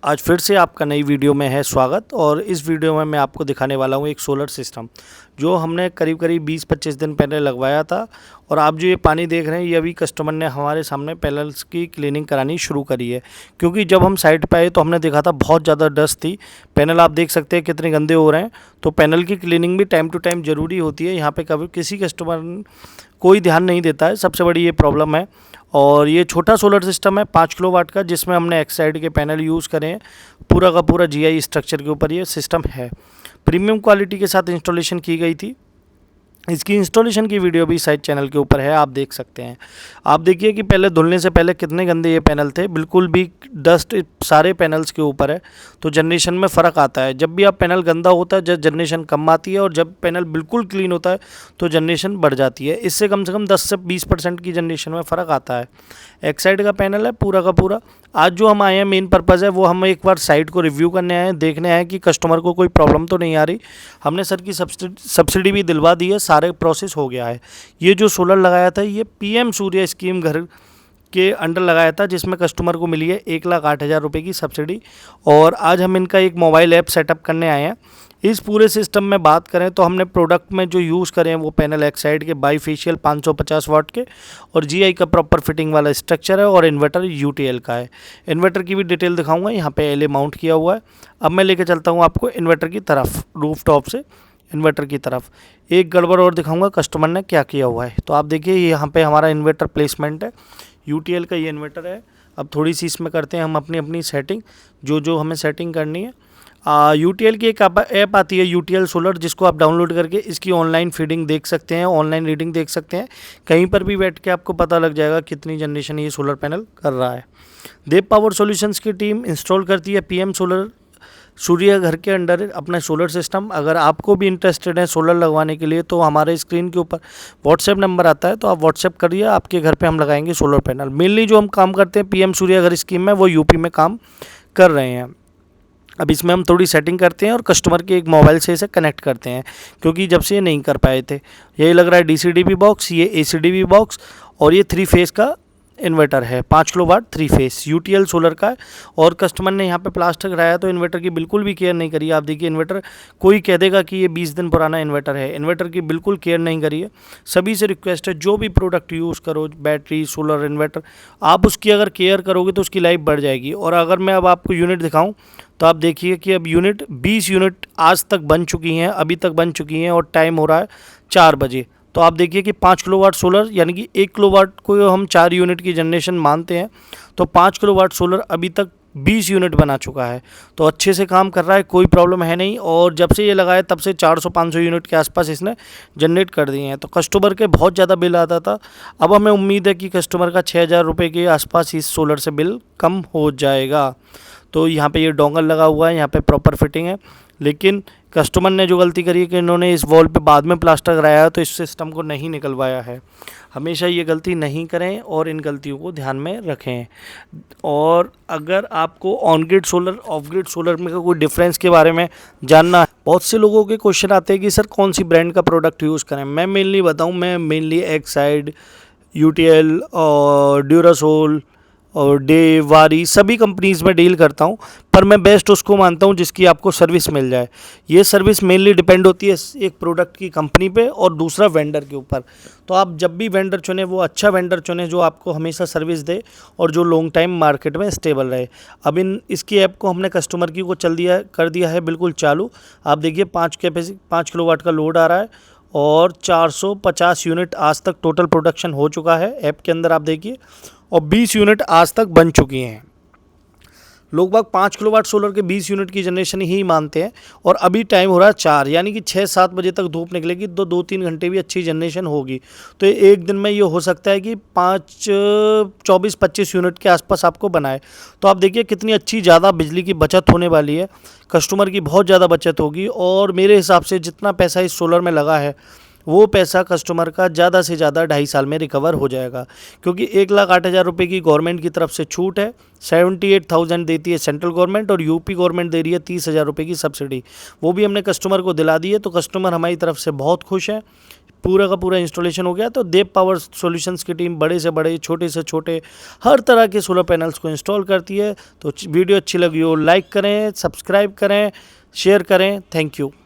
आज फिर से आपका नई वीडियो में है स्वागत। और इस वीडियो में मैं आपको दिखाने वाला हूँ एक सोलर सिस्टम जो हमने करीब 20-25 दिन पहले लगवाया था। और आप जो ये पानी देख रहे हैं ये अभी कस्टमर ने हमारे सामने पैनल्स की क्लीनिंग करानी शुरू करी है, क्योंकि जब हम साइट पे आए तो हमने देखा था बहुत ज़्यादा डस्ट थी। पैनल आप देख सकते हैं कितने गंदे हो रहे हैं। तो पैनल की क्लीनिंग भी टाइम टू टाइम ज़रूरी होती है। यहाँ पे कभी किसी कस्टमर कोई ध्यान नहीं देता है, सबसे बड़ी ये प्रॉब्लम है। और ये छोटा सोलर सिस्टम है 5 किलोवाट का, जिसमें हमने एक्साइड के पैनल यूज़ करे हैं। पूरा का पूरा जीआई स्ट्रक्चर के ऊपर ये सिस्टम है। प्रीमियम क्वालिटी के साथ इंस्टॉलेशन की गई थी। इसकी इंस्टॉलेशन की वीडियो भी साइड चैनल के ऊपर है, आप देख सकते हैं। आप देखिए कि पहले धुलने से पहले कितने गंदे ये पैनल थे, बिल्कुल भी डस्ट सारे पैनल्स के ऊपर है। तो जनरेशन में फ़र्क आता है। जब भी आप पैनल गंदा होता है जब जनरेशन कम आती है, और जब पैनल बिल्कुल क्लीन होता है तो जनरेशन बढ़ जाती है। इससे कम से कम 10 से 20% की जनरेशन में फ़र्क आता है। एक्साइड का पैनल है पूरा का पूरा। आज जो हम आए हैं मेन पर्पज़ है वो हम एक बार साइट को रिव्यू करने आए हैं, देखने आए हैं कि कस्टमर को कोई प्रॉब्लम तो नहीं आ रही। हमने सर की सब्सिडी भी दिलवा दी है, सारे प्रोसेस हो गया है। ये जो सोलर लगाया था ये पीएम सूर्य स्कीम घर के अंडर लगाया था, जिसमें कस्टमर को मिली है 1,08,000 रुपये की सब्सिडी। और आज हम इनका एक मोबाइल ऐप सेटअप करने आए हैं। इस पूरे सिस्टम में बात करें तो हमने प्रोडक्ट में जो यूज़ करें वो पैनल एक्साइड के बाईफेशियल 550 वाट के, और जीआई का प्रॉपर फिटिंग वाला स्ट्रक्चर है, और इन्वर्टर यूटीएल का है। इन्वर्टर की भी डिटेल दिखाऊंगा। यहाँ पे एलए माउंट किया हुआ है। अब मैं लेके चलता हूँ आपको इन्वर्टर की तरफ, रूफ टॉप से इन्वर्टर की तरफ। एक गड़बड़ और दिखाऊंगा कस्टमर ने क्या किया हुआ है। तो आप देखिए यहाँ पे हमारा इन्वर्टर प्लेसमेंट है, यूटीएल का ये इन्वर्टर है। अब थोड़ी सी इसमें करते हैं हम अपनी अपनी सेटिंग, जो हमें सेटिंग करनी है। यूटीएल की एक ऐप आती है यूटीएल सोलर, जिसको आप डाउनलोड करके इसकी ऑनलाइन फीडिंग देख सकते हैं, ऑनलाइन रीडिंग देख सकते हैं। कहीं पर भी बैठ के आपको पता लग जाएगा कितनी जनरेशन ये सोलर पैनल कर रहा है। देव पावर सॉल्यूशंस की टीम इंस्टॉल करती है पीएम सोलर सूर्य घर के अंडर अपना सोलर सिस्टम। अगर आपको भी इंटरेस्टेड है सोलर लगवाने के लिए तो हमारे स्क्रीन के ऊपर व्हाट्सएप नंबर आता है, तो आप व्हाट्सएप करिए, आपके घर पे हम लगाएंगे सोलर पैनल। मेनली जो हम काम करते हैं पीएम सूर्य घर स्कीम में वो यूपी में काम कर रहे हैं। अब इसमें हम थोड़ी सेटिंग करते हैं और कस्टमर के एक मोबाइल से इसे कनेक्ट करते हैं, क्योंकि जब से ये नहीं कर पाए थे। ये लग रहा है डीसीडीबी बॉक्स, ये एसीडीबी बॉक्स, और ये 3 फेज़ का इन्वर्टर है 5 किलोवाट 3 फेस यूटीएल सोलर का है। और कस्टमर ने यहाँ पे प्लास्टर कराया तो इन्वर्टर की बिल्कुल भी केयर नहीं करी। आप देखिए इन्वर्टर, कोई कह देगा कि ये 20 दिन पुराना इन्वर्टर है, इन्वर्टर की बिल्कुल केयर नहीं करी है। सभी से रिक्वेस्ट है जो भी प्रोडक्ट यूज़ करो, बैटरी सोलर इन्वर्टर, आप उसकी अगर केयर करोगे तो उसकी लाइफ बढ़ जाएगी। और अगर मैं अब आपको यूनिट दिखाऊँ तो आप देखिए कि अब 20 यूनिट आज तक बन चुकी हैं, अभी तक बन चुकी हैं, और टाइम हो रहा है 4 बजे। तो आप देखिए कि 5 किलोवाट सोलर, यानी कि 1 किलोवाट को हम 4 यूनिट की जनरेशन मानते हैं, तो 5 किलोवाट सोलर अभी तक 20 यूनिट बना चुका है। तो अच्छे से काम कर रहा है, कोई प्रॉब्लम है नहीं। और जब से ये लगाया तब से 400-500 यूनिट के आसपास इसने जनरेट कर दिए हैं। तो कस्टमर के बहुत ज़्यादा बिल आता था, अब हमें उम्मीद है कि कस्टमर का 6,000 रुपये के आसपास इस सोलर से बिल कम हो जाएगा। तो यहाँ पे ये डोंगल लगा हुआ है, यहाँ पे प्रॉपर फिटिंग है। लेकिन कस्टमर ने जो गलती करी है कि इन्होंने इस वॉल पे बाद में प्लास्टर कराया है, तो इस सिस्टम को नहीं निकलवाया है। हमेशा ये गलती नहीं करें और इन गलतियों को ध्यान में रखें। और अगर आपको on grid solar of grid solar में का कोई डिफरेंस के बारे में जानना है, बहुत से लोगों के क्वेश्चन आते हैं कि सर कौन सी ब्रांड का प्रोडक्ट यूज़ करें। मैं मेनली बताऊँ, मैं मेनली एक्साइड, यूटीएल और ड्यूरासोल और डे वारी सभी कंपनीज़ में डील करता हूँ, पर मैं बेस्ट उसको मानता हूँ जिसकी आपको सर्विस मिल जाए। ये सर्विस मेनली डिपेंड होती है एक प्रोडक्ट की कंपनी पे और दूसरा वेंडर के ऊपर। तो आप जब भी वेंडर चुनें वो अच्छा वेंडर चुनें जो आपको हमेशा सर्विस दे और जो लॉन्ग टाइम मार्केट में स्टेबल रहे। अब इसकी ऐप को हमने कस्टमर की को कर दिया है बिल्कुल चालू। आप देखिए 5 किलोवाट का लोड आ रहा है, और 450 यूनिट आज तक टोटल प्रोडक्शन हो चुका है ऐप के अंदर, आप देखिए। और 20 यूनिट आज तक बन चुकी हैं। लोग बाग 5 किलोवाट सोलर के 20 यूनिट की जनरेशन ही मानते हैं, और अभी टाइम हो रहा है 4, यानी कि 6-7 बजे तक धूप निकलेगी तो 2-3 घंटे भी अच्छी जनरेशन होगी। तो एक दिन में ये हो सकता है कि 24-25 यूनिट के आसपास आपको बनाए। तो आप देखिए कितनी अच्छी ज़्यादा बिजली की बचत होने वाली है, कस्टमर की बहुत ज़्यादा बचत होगी। और मेरे हिसाब से जितना पैसा इस सोलर में लगा है वो पैसा कस्टमर का ज़्यादा से ज़्यादा 2.5 साल में रिकवर हो जाएगा, क्योंकि 1,08,000 रुपये की गवर्नमेंट की तरफ से छूट है। 78,000 देती है सेंट्रल गवर्नमेंट, और यूपी गवर्नमेंट दे रही है 30,000 रुपये की सब्सिडी। वो भी हमने कस्टमर को दिला दी है, तो कस्टमर हमारी तरफ से बहुत खुश है। पूरा का पूरा इंस्टॉलेशन हो गया। तो देव पावर सॉल्यूशंस की टीम बड़े से बड़े, छोटे से छोटे, हर तरह के सोलर पैनल्स को इंस्टॉल करती है। तो वीडियो अच्छी लगी हो लाइक करें, सब्सक्राइब करें, शेयर करें। Thank you.